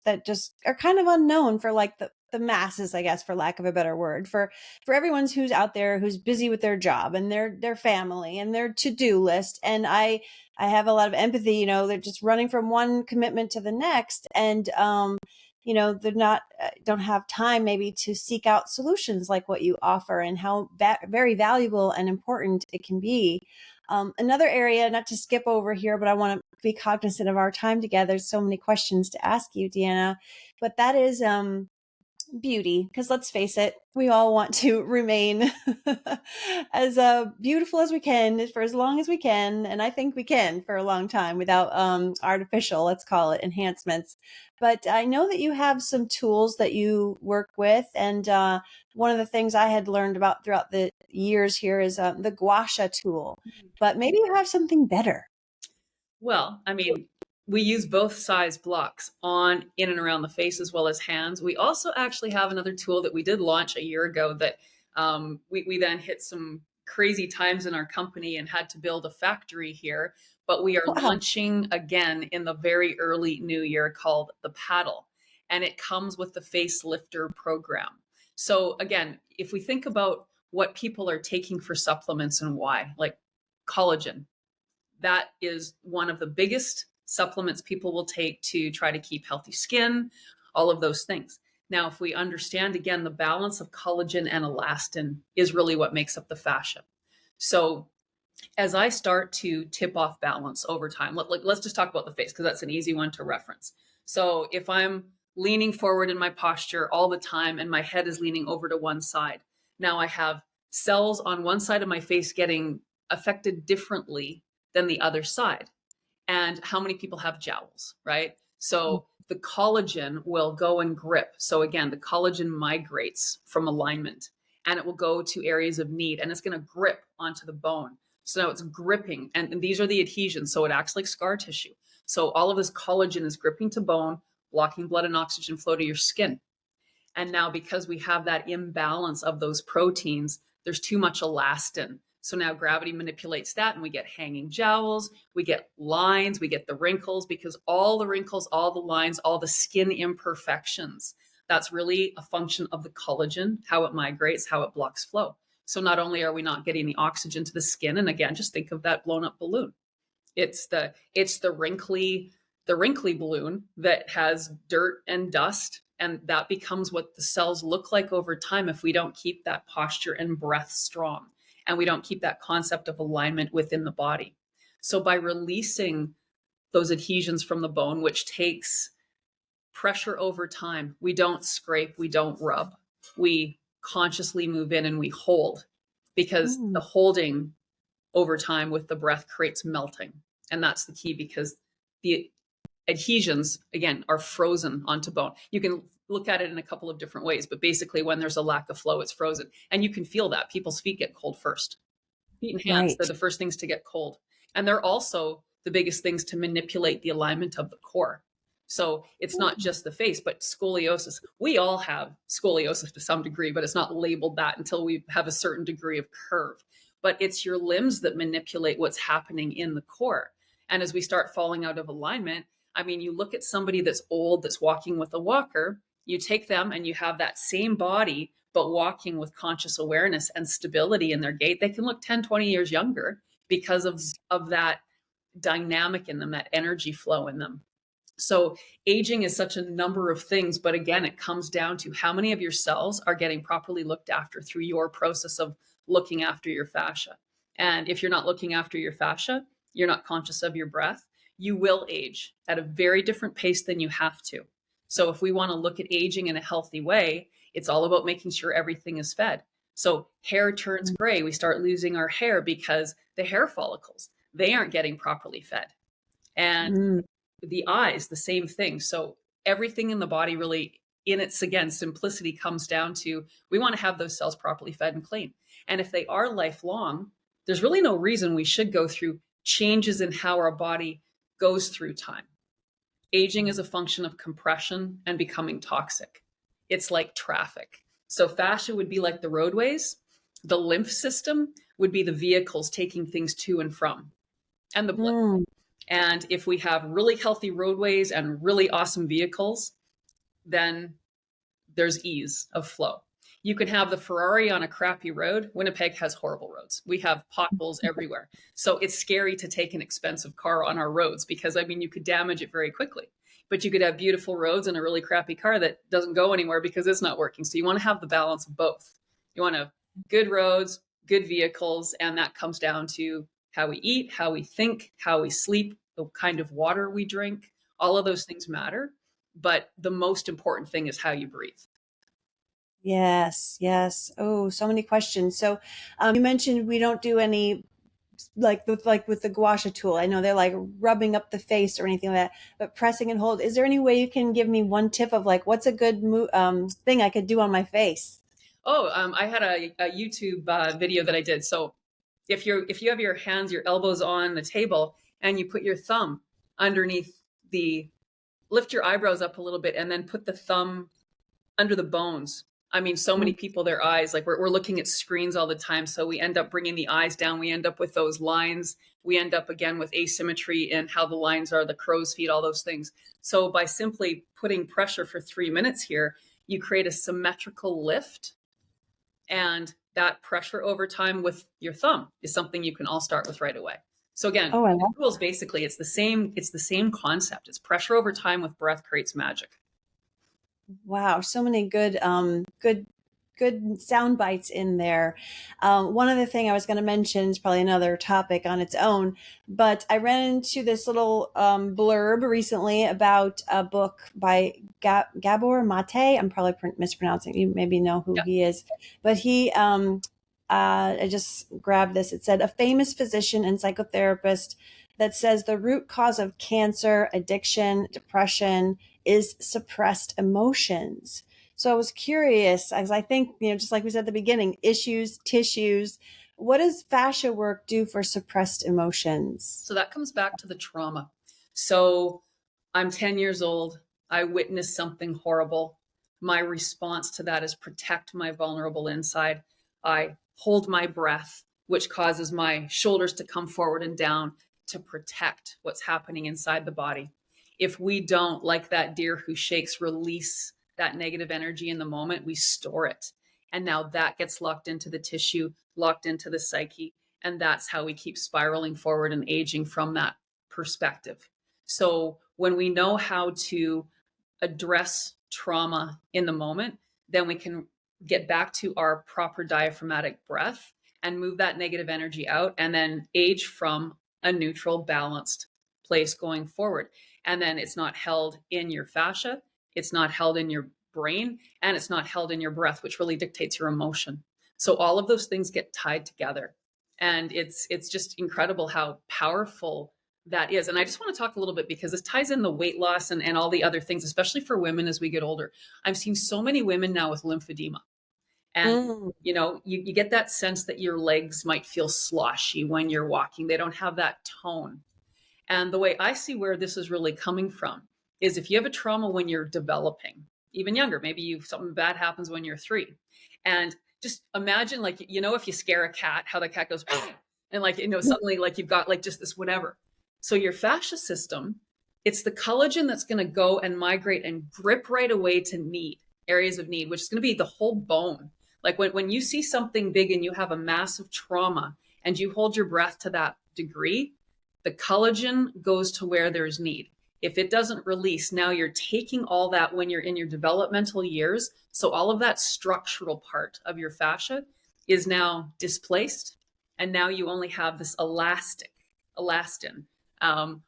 are kind of unknown for like the masses, I guess, for lack of a better word, for everyone who's out there who's busy with their job and their family and their to-do list. And I have a lot of empathy. They're just running from one commitment to the next, and they're not don't have time maybe to seek out solutions like what you offer, and how very valuable and important it can be. Another area, not to skip over here, but I want to be cognizant of our time together. So many questions to ask you, Deanna, but that is beauty, because let's face it, we all want to remain as beautiful as we can for as long as we can, and I think we can for a long time without artificial, let's call it, enhancements. But I know that you have some tools that you work with, and one of the things I had learned about throughout the years here is the gua sha tool. But maybe you have something better. Well, I mean, we use both size blocks on, in and around the face as well as hands. We also actually have another tool that we did launch a year ago that we then hit some crazy times in our company and had to build a factory here. But we are Wow. launching again in the very early new year, called the Paddle. And it comes with the Facelifter program. So again, if we think about what people are taking for supplements and why, like collagen, that is one of the biggest supplements people will take to try to keep healthy skin, all of those things. Now, if we understand again, the balance of collagen and elastin is really what makes up the fascia. So as I start to tip off balance over time, let's just talk about the face because that's an easy one to reference. So if I'm leaning forward in my posture all the time and my head is leaning over to one side, now I have cells on one side of my face getting affected differently than the other side. And how many people have jowls, right? So the collagen will go and grip. So again, the collagen migrates from alignment and it will go to areas of need and it's going to grip onto the bone. So now it's gripping, and these are the adhesions. So it acts like scar tissue. So all of this collagen is gripping to bone, blocking blood and oxygen flow to your skin. And now, because we have that imbalance of those proteins, there's too much elastin. So now gravity manipulates that and we get hanging jowls, we get lines, we get the wrinkles, because all the wrinkles, all the lines, all the skin imperfections, that's really a function of the collagen, how it migrates, how it blocks flow. So not only are we not getting the oxygen to the skin, and again, just think of that blown up balloon. It's the wrinkly balloon that has dirt and dust, and that becomes what the cells look like over time if we don't keep that posture and breath strong and we don't keep that concept of alignment within the body. So by releasing those adhesions from the bone, which takes pressure over time, we don't scrape, we don't rub, we consciously move in and we hold, because Mm, the holding over time with the breath creates melting. And that's the key, because the adhesions, again, are frozen onto bone. You can look at it in a couple of different ways, but basically, when there's a lack of flow, it's frozen. And you can feel that. People's feet get cold first. Feet and hands, they're right. the first things to get cold. And they're also the biggest things to manipulate the alignment of the core. So it's not just the face, but scoliosis. We all have scoliosis to some degree, but it's not labeled that until we have a certain degree of curve. But it's your limbs that manipulate what's happening in the core. And as we start falling out of alignment, I mean, you look at somebody that's old, that's walking with a walker, you take them and you have that same body, but walking with conscious awareness and stability in their gait, they can look 10, 20 years younger because of that dynamic in them, that energy flow in them. So aging is such a number of things, but again, it comes down to how many of your cells are getting properly looked after through your process of looking after your fascia. And if you're not looking after your fascia, you're not conscious of your breath, you will age at a very different pace than you have to. So if we want to look at aging in a healthy way, it's all about making sure everything is fed. So hair turns gray, we start losing our hair because the hair follicles, they aren't getting properly fed. And Mm, the eyes, the same thing. So everything in the body really, in its, again, simplicity, comes down to we want to have those cells properly fed and clean. And if they are lifelong, there's really no reason we should go through changes in how our body goes through time. Aging is a function of compression and becoming toxic. It's like traffic. So fascia would be like the roadways, the lymph system would be the vehicles taking things to and from, and the blood. mm, And if we have really healthy roadways and really awesome vehicles, then there's ease of flow. You can have the Ferrari on a crappy road. Winnipeg has horrible roads. We have potholes everywhere. So it's scary to take an expensive car on our roads because, I mean, you could damage it very quickly. But you could have beautiful roads and a really crappy car that doesn't go anywhere because it's not working. So you want to have the balance of both. You want to have good roads, good vehicles, and that comes down to how we eat, how we think, how we sleep, the kind of water we drink. All of those things matter. But the most important thing is how you breathe. Yes, yes. Oh, so many questions. So, you mentioned we don't do any like with the gua sha tool. I know they're like rubbing up the face or anything like that, but pressing and hold. Is there any way you can give me one tip of like what's a good thing I could do on my face? Oh, I had a YouTube video that I did. So if you have your hands, your elbows on the table, and you put your thumb underneath the, lift your eyebrows up a little bit, and then put the thumb under the bones. I mean, so many Mm. people, their eyes, like we're looking at screens all the time. So we end up bringing the eyes down. We end up with those lines. We end up again with asymmetry in how the lines are, the crow's feet, all those things. So by simply putting pressure for 3 minutes here, you create a symmetrical lift, and that pressure over time with your thumb is something you can all start with right away. So again, Oh, I the love. tools basically it's the same concept. It's pressure over time with breath creates magic. Wow, so many good sound bites in there. One other thing I was going to mention is probably another topic on its own, but I ran into this little blurb recently about a book by Gabor Mate. I'm probably mispronouncing. You maybe know who Yeah. he is, but I just grabbed this. It said a famous physician and psychotherapist that says the root cause of cancer, addiction, depression is suppressed emotions. So I was curious, as I think, just like we said at the beginning, issues, tissues. What does fascia work do for suppressed emotions? So that comes back to the trauma. So I'm 10 years old. I witnessed something horrible. My response to that is protect my vulnerable inside. I hold my breath, which causes my shoulders to come forward and down to protect what's happening inside the body. If we don't, like that deer who shakes, release that negative energy in the moment, we store it. And now that gets locked into the tissue, locked into the psyche. And that's how we keep spiraling forward and aging from that perspective. So when we know how to address trauma in the moment, then we can get back to our proper diaphragmatic breath and move that negative energy out, and then age from a neutral, balanced place going forward. And then it's not held in your fascia, it's not held in your brain, and it's not held in your breath, which really dictates your emotion. So all of those things get tied together. And it's just incredible how powerful that is. And I just want to talk a little bit because this ties in the weight loss and all the other things, especially for women as we get older. I'm seeing so many women now with lymphedema. And, Mm. you get that sense that your legs might feel sloshy when you're walking. They don't have that tone. And the way I see where this is really coming from is if you have a trauma when you're developing, even younger, maybe something bad happens when you're 3. And just imagine, like, if you scare a cat, how the cat goes, and like, suddenly like you've got like just this whatever. So your fascia system, it's the collagen that's going to go and migrate and grip right away to need, areas of need, which is going to be the whole bone. Like when you see something big and you have a massive trauma and you hold your breath to that degree, the collagen goes to where there's need. If it doesn't release, now you're taking all that when you're in your developmental years. So all of that structural part of your fascia is now displaced. And now you only have this elastin,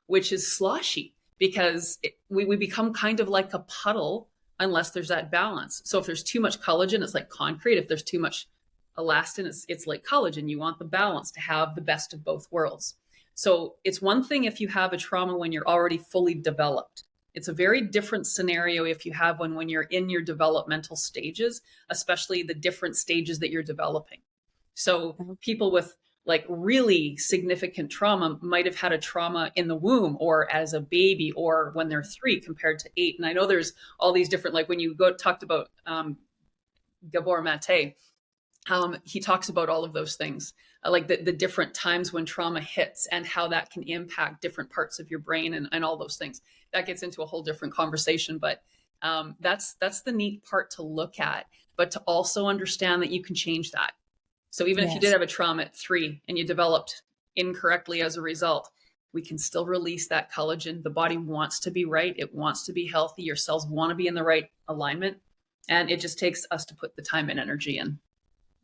which is sloshy because we become kind of like a puddle unless there's that balance. So if there's too much collagen, it's like concrete. If there's too much elastin, it's like collagen. You want the balance to have the best of both worlds. So it's one thing if you have a trauma when you're already fully developed. It's a very different scenario if you have one when you're in your developmental stages, especially the different stages that you're developing. So people with like really significant trauma might have had a trauma in the womb or as a baby or when they're 3 compared to 8. And I know there's all these different, like when you talked about Gabor Mate, he talks about all of those things, like the different times when trauma hits and how that can impact different parts of your brain and all those things. That gets into a whole different conversation, but that's the neat part to look at, but to also understand that you can change that. So even if you did Yes. have a trauma at 3 and you developed incorrectly as a result, we can still release that collagen. The body wants to be right. It wants to be healthy. Your cells want to be in the right alignment. And it just takes us to put the time and energy in.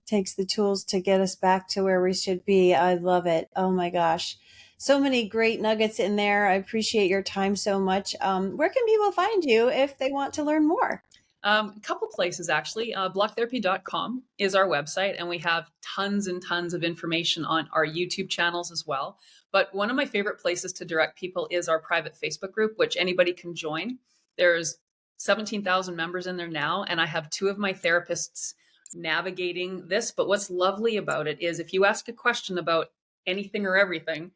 Takes the tools to get us back to where we should be. I love it. Oh my gosh. So many great nuggets in there. I appreciate your time so much. Where can people find you if they want to learn more? A couple places actually. Blocktherapy.com is our website, and we have tons and tons of information on our YouTube channels as well. But one of my favorite places to direct people is our private Facebook group, which anybody can join. There's 17,000 members in there now, and I have two of my therapists navigating this. But what's lovely about it is if you ask a question about anything or everything,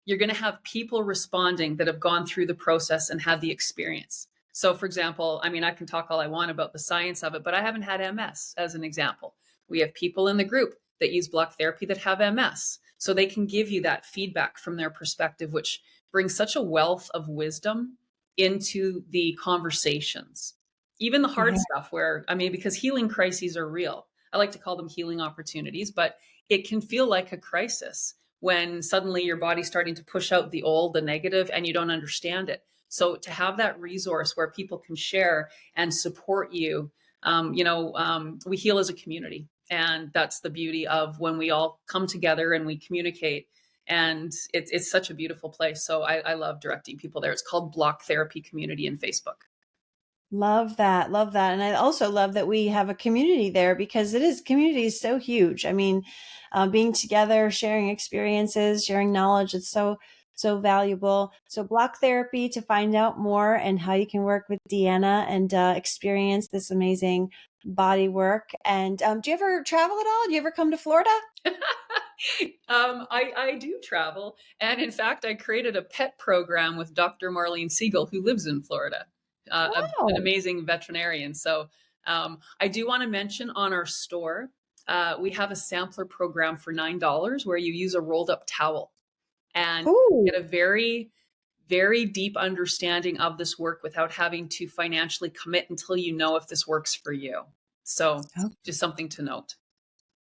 you're going to have people responding that have gone through the process and had the experience. So, for example, I mean, I can talk all I want about the science of it, but I haven't had MS as an example. We have people in the group that use block therapy that have MS. So they can give you that feedback from their perspective, which brings such a wealth of wisdom into the conversations. Even the hard Yeah. stuff where, I mean, because healing crises are real. I like to call them healing opportunities, but it can feel like a crisis when suddenly your body's starting to push out the old, the negative, and you don't understand it. So to have that resource where people can share and support you, we heal as a community. And that's the beauty of when we all come together and we communicate. And it's such a beautiful place. So I love directing people there. It's called Block Therapy Community in Facebook. Love that. Love that. And I also love that we have a community there because community is so huge. I mean, being together, sharing experiences, sharing knowledge, it's so valuable. So block therapy to find out more and how you can work with Deanna and experience this amazing body work. And do you ever travel at all? Do you ever come to Florida? I do travel. And in fact, I created a pet program with Dr. Marlene Siegel, who lives in Florida, an Wow. amazing veterinarian. So I do want to mention on our store, we have a sampler program for $9 where you use a rolled up towel and Ooh. get a very, very deep understanding of this work without having to financially commit until you know if this works for you. So just something to note.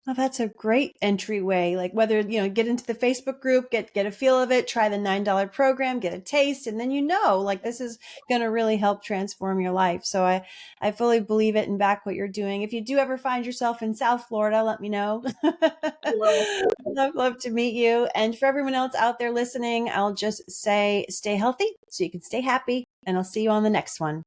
Oh, that's a great entryway. Like whether, get into the Facebook group, get a feel of it, try the $9 program, get a taste, and then like this is going to really help transform your life. So I fully believe it and back what you're doing. If you do ever find yourself in South Florida, let me know. Hello. I'd love to meet you. And for everyone else out there listening, I'll just say stay healthy so you can stay happy, and I'll see you on the next one.